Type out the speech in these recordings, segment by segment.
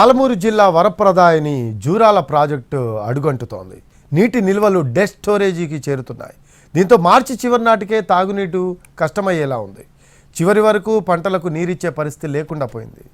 పాలమూరు జిల్లా వరప్రదాయని జూరాల ప్రాజెక్టు అడుగంటుతోంది. నీటి నిల్వలు డెడ్ స్టోరేజీకి చేరుతున్నాయి. దీంతో మార్చి చివరి నాటికే తాగునీటు కష్టమయ్యేలా ఉంది. చివరి వరకు పంటలకు నీరిచ్చే పరిస్థితి లేకుండా పోయింది.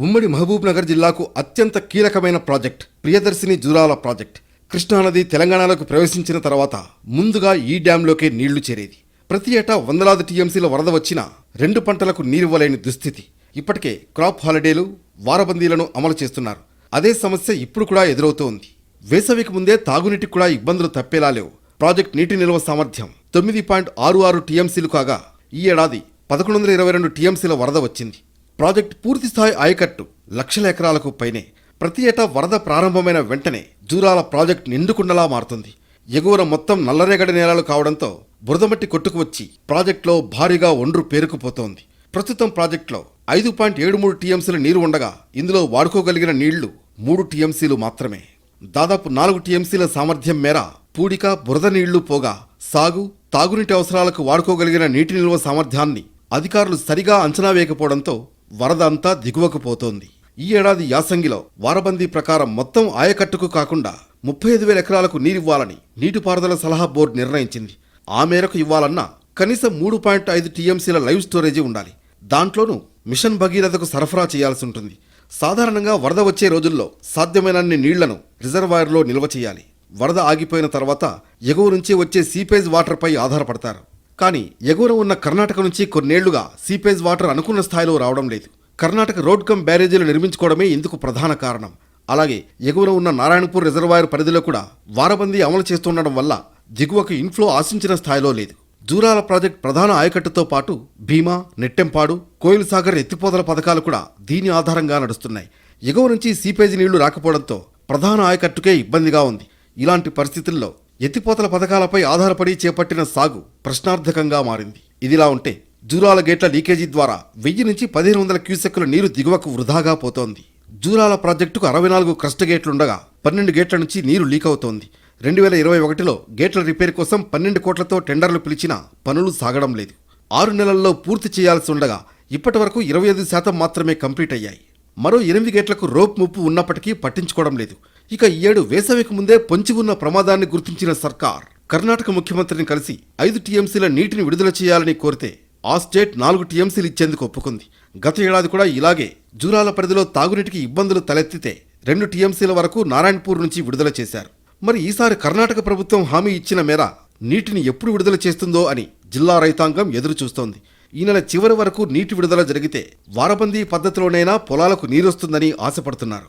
ఉమ్మడి మహబూబ్ నగర్ జిల్లాకు అత్యంత కీలకమైన ప్రాజెక్ట్ ప్రియదర్శిని జూరాల ప్రాజెక్ట్. కృష్ణానది తెలంగాణలోకి ప్రవేశించిన తర్వాత ముందుగా ఈ డ్యాంలోకే నీళ్లు చేరేది. ప్రతి ఏటా వందలాది టీఎంసీల వరద వచ్చినా 2 పంటలకు నీరివ్వలేని దుస్థితి. ఇప్పటికే క్రాప్ హాలిడేలు, వారబందీలను అమలు చేస్తున్నారు. అదే సమస్య ఇప్పుడు కూడా ఎదురవుతోంది. వేసవికి ముందే తాగునీటికి కూడా ఇబ్బందులు తప్పేలా లేవు. ప్రాజెక్ట్ నీటి నిల్వ సామర్థ్యం 9.66 టీఎంసీలు కాగా ఈ ఏడాది 1122 టీఎంసీల వరద వచ్చింది. ప్రాజెక్టు పూర్తిస్థాయి ఆయకట్టు లక్షల ఎకరాలకు పైనే. ప్రతి ఏటా వరద ప్రారంభమైన వెంటనే జూరాల ప్రాజెక్టు నిండుకుండలా మారుతుంది. ఎగువన మొత్తం నల్లరేగడి నేలలు కావడంతో బురదమట్టి కొట్టుకువచ్చి ప్రాజెక్టులో భారీగా ఒండ్రు పేరుకుపోతోంది. ప్రస్తుతం ప్రాజెక్టులో 5.73 టీఎంసీల నీరు ఉండగా ఇందులో వాడుకోగలిగిన నీళ్లు 3 టీఎంసీలు మాత్రమే. దాదాపు 4 టీఎంసీల సామర్థ్యం మేర పూడిక, బురద నీళ్లు పోగా సాగు, తాగునీటి అవసరాలకు వాడుకోగలిగిన నీటి నిల్వ సామర్థ్యాన్ని అధికారులు సరిగా అంచనా వేయకపోవడంతో వరద అంతా దిగువకు పోతోంది. ఈ ఏడాది యాసంగిలో వారబందీ ప్రకారం మొత్తం ఆయకట్టుకు కాకుండా 35,000 ఎకరాలకు నీరివ్వాలని నీటిపారుదల సలహా బోర్డు నిర్ణయించింది. ఆ మేరకు ఇవ్వాలన్నా కనీసం 3.5 టీఎంసీల లైవ్ స్టోరేజీ ఉండాలి. దాంట్లోనూ మిషన్ భగీరథకు సరఫరా చేయాల్సి ఉంటుంది. సాధారణంగా వరద వచ్చే రోజుల్లో సాధ్యమైనన్ని నీళ్లను రిజర్వాయర్లో నిల్వ చేయాలి. వరద ఆగిపోయిన తర్వాత ఎగువ నుంచి వచ్చే సీపేజ్ వాటర్పై ఆధారపడతారు. కానీ ఎగువన ఉన్న కర్ణాటక నుంచి కొన్నేళ్లుగా సీపేజ్ వాటర్ అనుకున్న స్థాయిలో రావడం లేదు. కర్ణాటక రోడ్ కమ్ బ్యారేజీలు నిర్మించుకోవడమే ఇందుకు ప్రధాన కారణం. అలాగే ఎగువన ఉన్న నారాయణపూర్ రిజర్వాయర్ పరిధిలో కూడా వారబందీ అమలు చేస్తుండడం వల్ల దిగువకు ఇన్ఫ్లో ఆశించిన స్థాయిలో లేదు. జూరాల ప్రాజెక్ట్ ప్రధాన ఆయకట్టుతో పాటు భీమా, నెట్టెంపాడు, కోయిల్ సాగర్ ఎత్తిపోతల పథకాలు కూడా దీని ఆధారంగా నడుస్తున్నాయి. ఎగువ నుంచి సీపేజీ నీళ్లు రాకపోవడంతో ప్రధాన ఆయకట్టుకే ఇబ్బందిగా ఉంది. ఇలాంటి పరిస్థితుల్లో ఎత్తిపోతల పథకాలపై ఆధారపడి చేపట్టిన సాగు ప్రశ్నార్థకంగా మారింది. ఇదిలా ఉంటే జూరాల గేట్ల లీకేజీ ద్వారా 1000 నుంచి 1500 క్యూసెక్కుల నీరు దిగువకు వృధాగా పోతోంది. జూరాల ప్రాజెక్టుకు 64 క్రస్ట్ గేట్లుండగా 12 గేట్ల నుంచి నీరు లీక్ అవుతోంది. 2021లో గేట్ల రిపేర్ కోసం 12 కోట్లతో టెండర్లు పిలిచినా పనులు సాగడం లేదు. 6 నెలల్లో పూర్తి చేయాల్సి ఉండగా ఇప్పటి వరకు 25% మాత్రమే కంప్లీట్ అయ్యాయి. మరో 8 గేట్లకు రోప్ ముప్పు ఉన్నప్పటికీ పట్టించుకోవడం లేదు. ఇక ఈ ఏడు వేసవికి ముందే పొంచి ఉన్న ప్రమాదాన్ని గుర్తించిన సర్కార్ కర్ణాటక ముఖ్యమంత్రిని కలిసి 5 టీఎంసీల నీటిని విడుదల చేయాలని కోరితే ఆ స్టేట్ 4 టీఎంసీలు ఇచ్చేందుకు ఒప్పుకుంది. గత ఏడాది కూడా ఇలాగే జూరాల పరిధిలో తాగునీటికి ఇబ్బందులు తలెత్తితే 2 టీఎంసీల వరకు నారాయణపూర్ నుంచి విడుదల చేశారు. మరి ఈసారి కర్ణాటక ప్రభుత్వం హామీ ఇచ్చిన మేర నీటిని ఎప్పుడు విడుదల చేస్తుందో అని జిల్లా రైతాంగం ఎదురు చూస్తోంది. ఈ నెల చివరి వరకు నీటి విడుదల జరిగితే వారబందీ పద్ధతిలోనైనా పొలాలకు నీరొస్తుందని ఆశపడుతున్నారు.